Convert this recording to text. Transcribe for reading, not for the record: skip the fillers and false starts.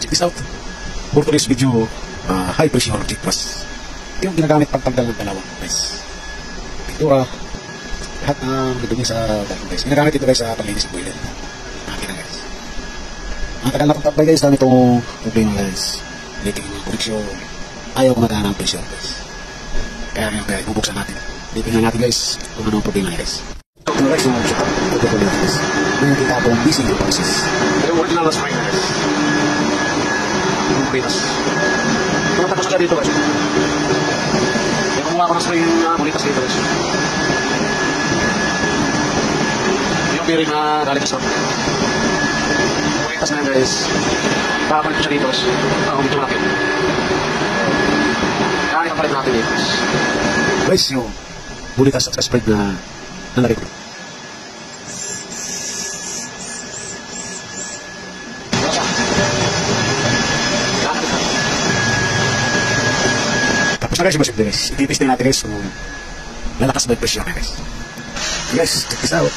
check this out. For today's video, high pressure check plus. Ito yung ginagamit pagtanggal ng dalawang guys. Pintura, lahat ng dumi sa dalawang guys. Ginagamit ito guys sa paglinis ng boiler. Nakakita guys. Matagal na pagtabay guys, dami itong problema guys. Leaking ng connection. Ayaw gumagana ng pressure guys. Kaya ngayon guys, bubuksan natin. Titingnan natin guys kung ano ang problema niya guys. Ito guys, yung tutuloy natin guys. May nakita akong busy yung process. Ito yung original na spring na guys. Yung bulitas. Tumatapos siya dito guys. Kaya kumuha ko ng spring na bulitas dito guys. Yung bearing na galing sa store. Bulitas na yan guys. Papalit ko siya dito guys. Dito malaki. Kaya papalit natin dito guys. Guys, yung bulitas at spring na nalari ko. Tapos na guys yung masimple guys. Ititestin natin guys kung lalakas ba yung pressure guys. Guys, check this out.